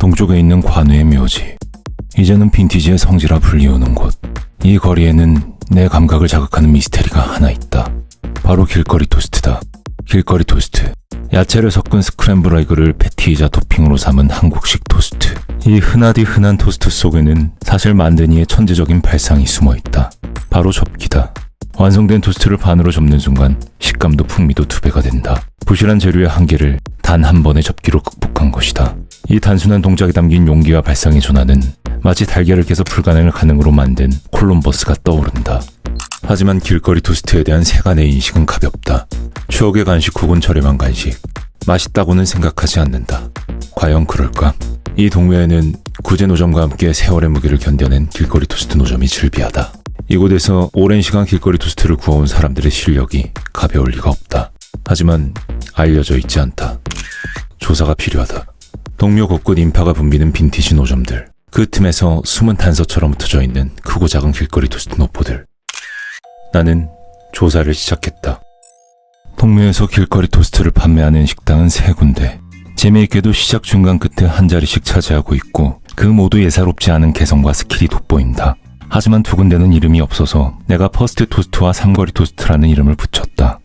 동쪽에 있는 관우의 묘지. 이제는 빈티지의 성지라 불리우는 곳. 이 거리에는 내 감각을 자극하는 미스테리가 하나 있다. 바로 길거리 토스트다. 길거리 토스트. 야채를 섞은 스크램블 에그를 패티이자 토핑으로 삼은 한국식 토스트. 이 흔하디 흔한 토스트 속에는 사실 만든 이의 천재적인 발상이 숨어있다. 바로 접기다. 완성된 토스트를 반으로 접는 순간 식감도 풍미도 2배가 된다. 부실한 재료의 한계를 단 한 번의 접기로 극복한 것이다. 이 단순한 동작이 담긴 용기와 발상의 전환은 마치 달걀을 깨서 불가능을 가능으로 만든 콜럼버스가 떠오른다. 하지만 길거리 토스트에 대한 세간의 인식은 가볍다. 추억의 간식 혹은 저렴한 간식. 맛있다고는 생각하지 않는다. 과연 그럴까? 이 동묘에는 구제 노점과 함께 세월의 무게를 견뎌낸 길거리 토스트 노점이 즐비하다. 이곳에서 오랜 시간 길거리 토스트를 구워온 사람들의 실력이 가벼울 리가 없다. 하지만 알려져 있지 않다. 조사가 필요하다. 동묘 곳곳 인파가 붐비는 빈티지 노점들. 그 틈에서 숨은 단서처럼 흩어져 있는 크고 작은 길거리 토스트 노포들. 나는 조사를 시작했다. 동묘에서 길거리 토스트를 판매하는 식당은 3군데. 재미있게도 시작 중간 끝에 한 자리씩 차지하고 있고 그 모두 예사롭지 않은 개성과 스킬이 돋보인다. 하지만 2군데는 이름이 없어서 내가 퍼스트 토스트와 삼거리 토스트라는 이름을 붙였다.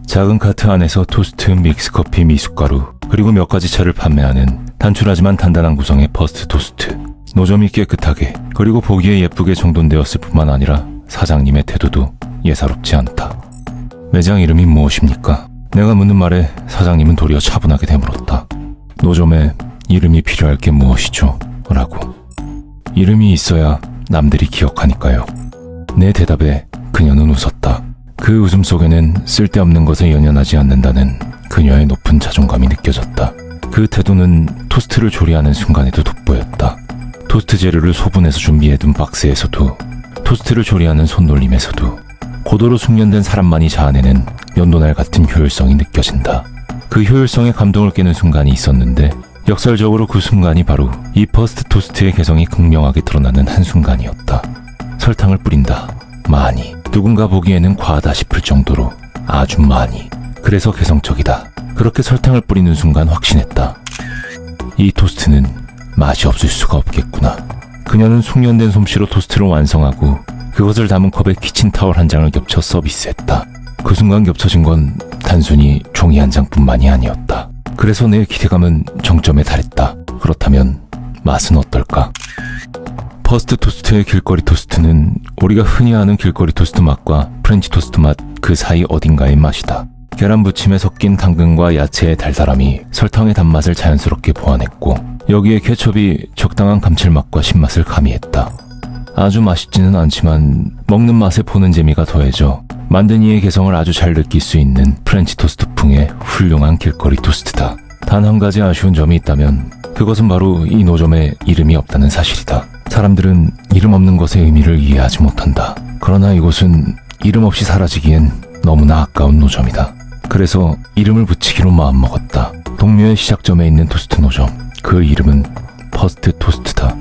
작은 카트 안에서 토스트, 믹스커피, 미숫가루 그리고 몇 가지 차를 판매하는 단출하지만 단단한 구성의 퍼스트 토스트. 노점이 깨끗하게 그리고 보기에 예쁘게 정돈되었을 뿐만 아니라 사장님의 태도도 예사롭지 않다. 매장 이름이 무엇입니까? 내가 묻는 말에 사장님은 도리어 차분하게 되물었다. 노점에 이름이 필요할 게 무엇이죠? 라고. 이름이 있어야 남들이 기억하니까요. 내 대답에 그녀는 웃었다. 그 웃음 속에는 쓸데없는 것에 연연하지 않는다는 그녀의 높은 자존감이 느껴졌다. 그 태도는 토스트를 조리하는 순간에도 돋보였다. 토스트 재료를 소분해서 준비해둔 박스에서도, 토스트를 조리하는 손놀림에서도 고도로 숙련된 사람만이 자아내는 연도날 같은 효율성이 느껴진다. 그 효율성에 감동을 깨는 순간이 있었는데 역설적으로 그 순간이 바로 이 퍼스트 토스트의 개성이 극명하게 드러나는 한순간이었다. 설탕을 뿌린다. 많이. 누군가 보기에는 과하다 싶을 정도로 아주 많이. 그래서 개성적이다. 그렇게 설탕을 뿌리는 순간 확신했다. 이 토스트는 맛이 없을 수가 없겠구나. 그녀는 숙련된 솜씨로 토스트를 완성하고 그것을 담은 컵에 키친타월 한 장을 겹쳐 서비스했다. 그 순간 겹쳐진 건 단순히 종이 한 장뿐만이 아니었다. 그래서 내 기대감은 정점에 달했다. 그렇다면 맛은 어떨까? 퍼스트 토스트의 길거리 토스트는 우리가 흔히 아는 길거리 토스트 맛과 프렌치 토스트 맛 그 사이 어딘가의 맛이다. 계란 부침에 섞인 당근과 야채의 달달함이 설탕의 단맛을 자연스럽게 보완했고 여기에 케첩이 적당한 감칠맛과 신맛을 가미했다. 아주 맛있지는 않지만 먹는 맛에 보는 재미가 더해져 만든 이의 개성을 아주 잘 느낄 수 있는 프렌치 토스트풍의 훌륭한 길거리 토스트다. 단 한 가지 아쉬운 점이 있다면 그것은 바로 이 노점에 이름이 없다는 사실이다. 사람들은 이름 없는 것의 의미를 이해하지 못한다. 그러나 이곳은 이름 없이 사라지기엔 너무나 아까운 노점이다. 그래서 이름을 붙이기로 마음먹었다. 동묘의 시작점에 있는 토스트 노점. 그 이름은 퍼스트 토스트다.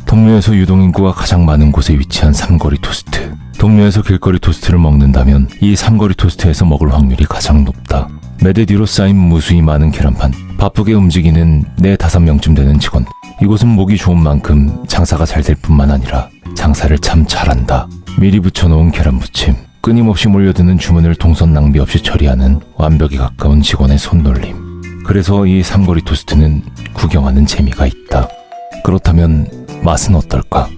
동묘에서 유동인구가 가장 많은 곳에 위치한 삼거리 토스트. 동묘에서 길거리 토스트를 먹는다면 이 삼거리 토스트에서 먹을 확률이 가장 높다. 매대 뒤로 쌓인 무수히 많은 계란판, 바쁘게 움직이는 4-5명쯤 되는 직원. 이곳은 목이 좋은 만큼 장사가 잘 될 뿐만 아니라 장사를 참 잘한다. 미리 붙여놓은 계란부침, 끊임없이 몰려드는 주문을 동선 낭비 없이 처리하는 완벽에 가까운 직원의 손놀림. 그래서 이 삼거리 토스트는 구경하는 재미가 있다. 그렇다면 맛은 어떨까?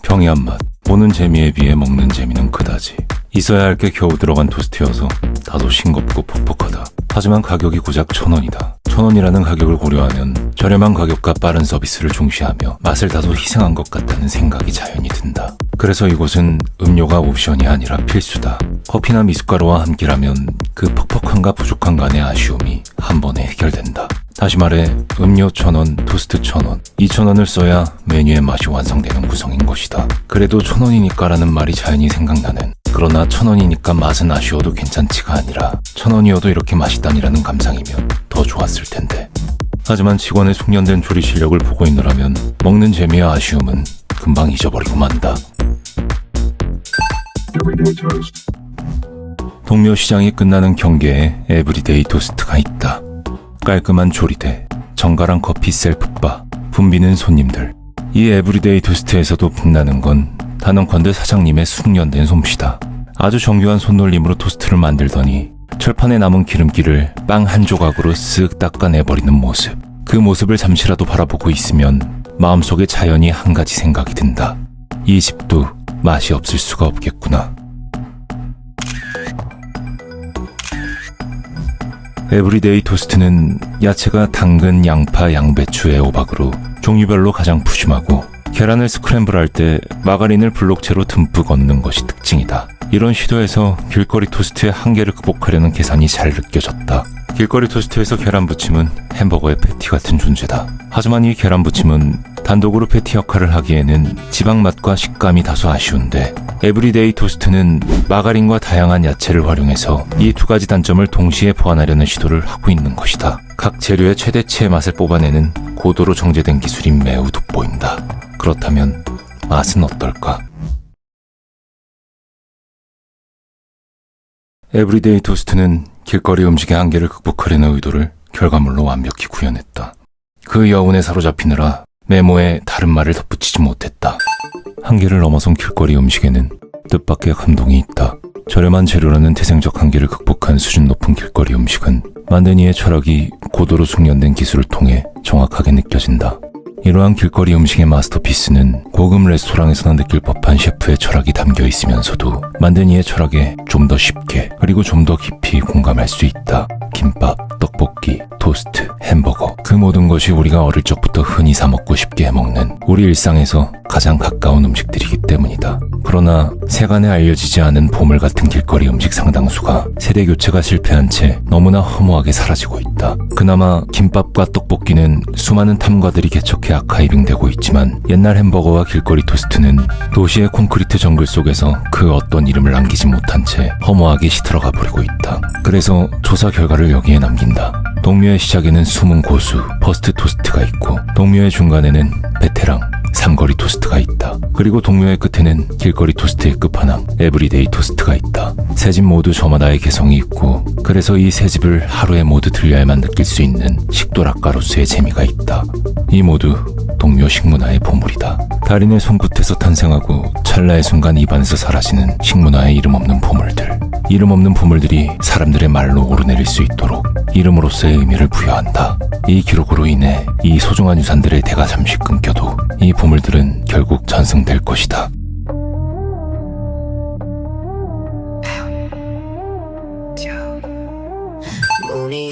평이한 맛. 보는 재미에 비해 먹는 재미는 그다지. 있어야 할 게 겨우 들어간 토스트여서 다소 싱겁고 퍽퍽하다. 하지만 가격이 고작 1,000원이다. 1,000원이라는 가격을 고려하면 저렴한 가격과 빠른 서비스를 중시하며 맛을 다소 희생한 것 같다는 생각이 자연히 든다. 그래서 이곳은 음료가 옵션이 아니라 필수다. 커피나 미숫가루와 함께라면 그 퍽퍽함과 부족함 간의 아쉬움이 한 번에 해결된다. 다시 말해 음료 1,000원, 토스트 1,000원, 2,000원을 써야 메뉴의 맛이 완성되는 구성인 것이다. 그래도 1,000원이니까 라는 말이 자연히 생각나는, 그러나 1,000원이니까 맛은 아쉬워도 괜찮지가 아니라 1,000원이어도 이렇게 맛있다니라는 감상이면 더 좋았을 텐데. 하지만 직원의 숙련된 조리 실력을 보고 있노라면 먹는 재미와 아쉬움은 금방 잊어버리고 만다. 동묘 시장이 끝나는 경계에 에브리데이 토스트가 있다. 깔끔한 조리대, 정갈한 커피 셀프바, 붐비는 손님들. 이 에브리데이 토스트에서도 빛나는 건 단언컨대 사장님의 숙련된 솜씨다. 아주 정교한 손놀림으로 토스트를 만들더니 철판에 남은 기름기를 빵 한 조각으로 쓱 닦아내버리는 모습. 그 모습을 잠시라도 바라보고 있으면 마음속에 자연히 한 가지 생각이 든다. 이 집도 맛이 없을 수가 없겠구나. 에브리데이 토스트는 야채가 당근, 양파, 양배추, 애호박으로 종류별로 가장 푸짐하고 계란을 스크램블할 때 마가린을 블록채로 듬뿍 얹는 것이 특징이다. 이런 시도에서 길거리 토스트의 한계를 극복하려는 계산이 잘 느껴졌다. 길거리 토스트에서 계란 부침은 햄버거의 패티 같은 존재다. 하지만 이 계란 부침은 단독으로 패티 역할을 하기에는 지방 맛과 식감이 다소 아쉬운데 에브리데이 토스트는 마가린과 다양한 야채를 활용해서 이 두 가지 단점을 동시에 보완하려는 시도를 하고 있는 것이다. 각 재료의 최대치의 맛을 뽑아내는 고도로 정제된 기술이 매우 돋보인다. 그렇다면 맛은 어떨까? 에브리데이 토스트는 길거리 음식의 한계를 극복하려는 의도를 결과물로 완벽히 구현했다. 그 여운에 사로잡히느라 메모에 다른 말을 덧붙이지 못했다. 한계를 넘어선 길거리 음식에는 뜻밖의 감동이 있다. 저렴한 재료라는 태생적 한계를 극복한 수준 높은 길거리 음식은 만든 이의 철학이 고도로 숙련된 기술을 통해 정확하게 느껴진다. 이러한 길거리 음식의 마스터피스는 고급 레스토랑에서나 느낄 법한 셰프의 철학이 담겨 있으면서도 만든 이의 철학에 좀 더 쉽게 그리고 좀 더 깊이 공감할 수 있다. 김밥, 떡볶이, 토스트, 햄버거 그 모든 것이 우리가 어릴 적부터 흔히 사 먹고 쉽게 해먹는 우리 일상에서 가장 가까운 음식들이기 때문이다. 그러나 세간에 알려지지 않은 보물 같은 길거리 음식 상당수가 세대 교체가 실패한 채 너무나 허무하게 사라지고 있다. 그나마 김밥과 떡볶이는 수많은 탐과들이 개척해 아카이빙되고 있지만 옛날 햄버거와 길거리 토스트는 도시의 콘크리트 정글 속에서 그 어떤 이름을 남기지 못한 채 허무하게 시들어가 버리고 있다. 그래서 조사 결과를 여기에 남긴다. 동묘의 시작에는 숨은 고수 퍼스트 토스트가 있고 동묘의 중간에는 베테랑 삼거리 토스트가 있다. 그리고 동묘의 끝에는 길거리 토스트의 끝판왕 에브리데이 토스트가 있다. 세 집 모두 저마다의 개성이 있고 그래서 이 세 집을 하루에 모두 들려야만 느낄 수 있는 식도락가로서의 재미가 있다. 이 모두 동묘 식문화의 보물이다. 달인의 손끝에서 탄생하고 찰나의 순간 입안에서 사라지는 식문화의 이름 없는 보물들. 이름 없는 보물들이 사람들의 말로 오르내릴 수 있도록 이름으로서의 의미를 부여한다. 이 기록으로 인해 이 소중한 유산들의 대가 잠시 끊겨도 이 보물들은 결국 전승될 것이다. 문이